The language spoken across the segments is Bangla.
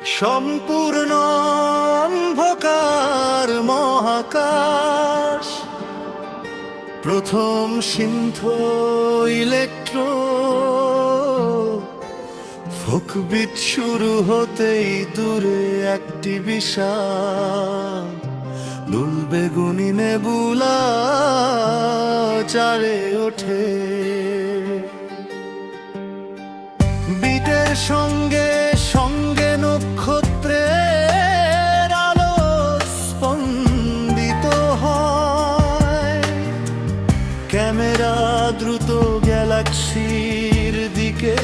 সম্পূর্ণ অন্ধকার মহাকাশ, প্রথম সিন্ধু ইলেকট্রো ফোকবিট শুরু হতেই দূরে একটি বিশাল নুল বেগুনি নেবুলা চারে ওঠে। বিটের সঙ্গে সঙ্গে নক্ষত্রের আলো স্পন্দিত হয়। ক্যামেরা দ্রুত গ্যালাক্সির দিকে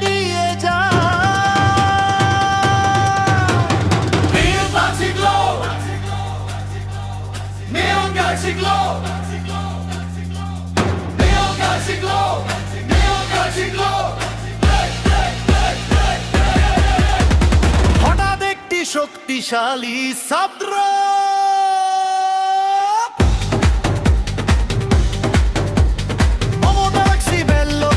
নিয়ে হঠাৎ একটি শক্তিশালী শব্দ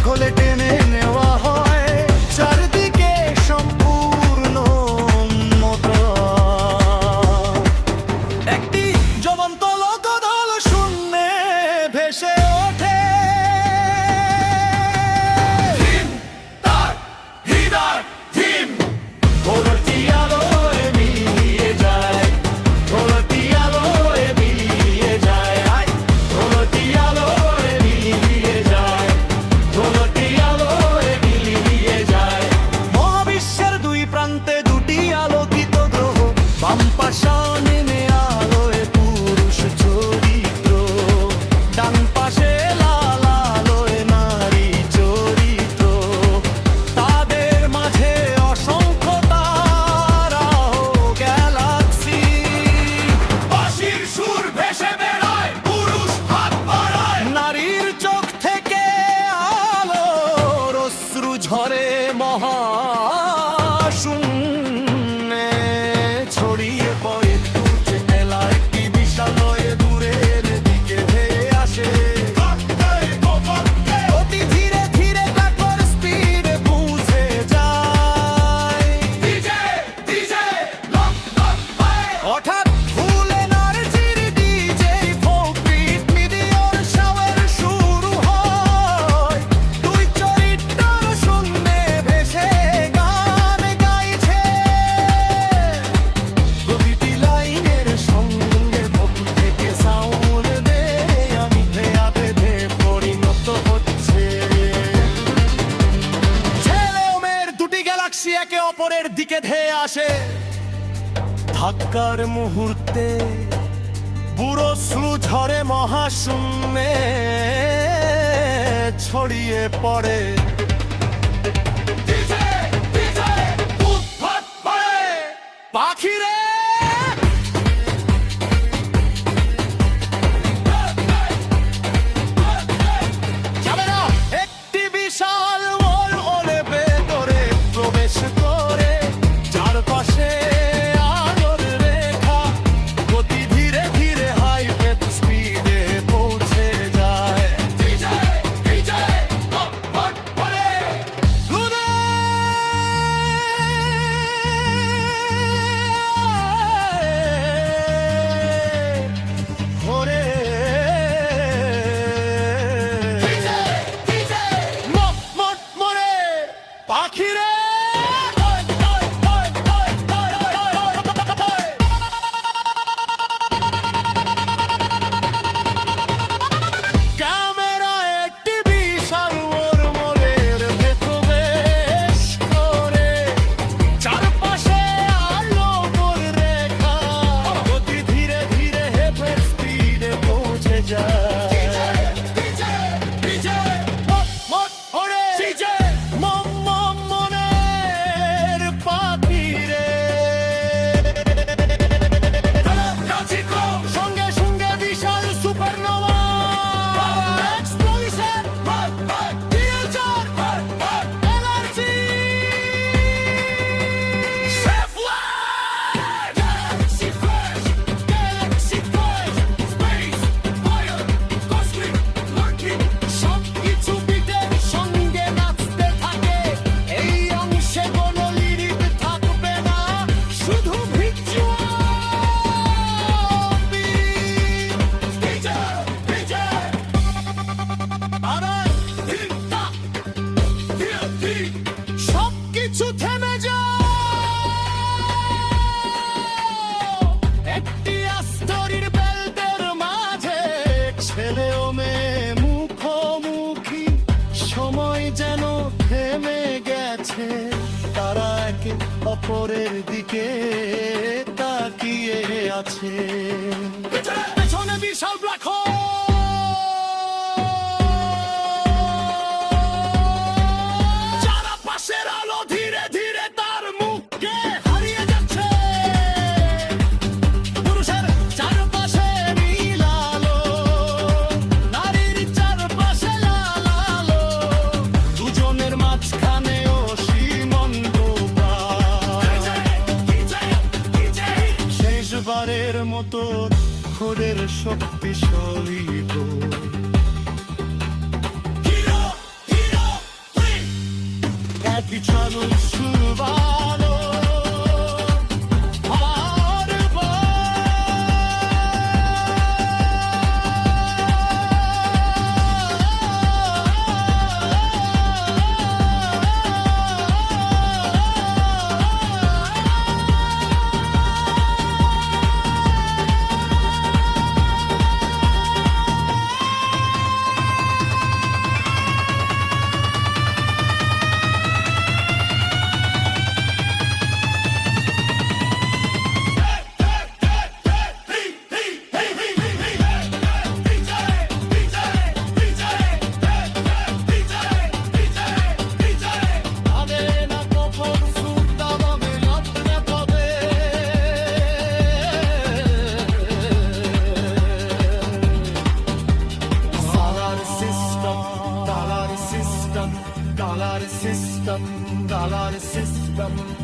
খোলে টেনে নেওয়া হয়, চারদিকে সম্পূর্ণ একটি জ্বলন্ত লোকদল শূন্যে ভেসে ওঠে। ঝরে মহাশূন্যে ছড়িয়ে পড়ে তুলছে মেলা একটি বিশাল দূরের দিকে ধেয়ে আসে। অতি ধীরে ধীরে কাকর স্পিডে পৌঁছে যায়। হঠাৎ একে অপরের দিকে ধেয়ে আসে। ধাক্কার মুহূর্তে পুরো স্লু ঝরে মহাশূন্যে ছড়িয়ে পড়ে। পাখিরে একটি বিশাল অপরের দিকে তাকিয়ে আছে। পেছনে বিশাল ব্ল্যাক হোল, চারপাশের আলো ধীরে ধীরে তার মুখকে হারিয়ে যাচ্ছে। পুরুষের চারপাশে নীল আলো, নারীর চারপাশে লাল আলো, দুজনের মাঝখানে অসীম অন্ধকার। শেষবারের মতো খোরের শক্তিশালী বই। একই চালুর সুবালো dollar system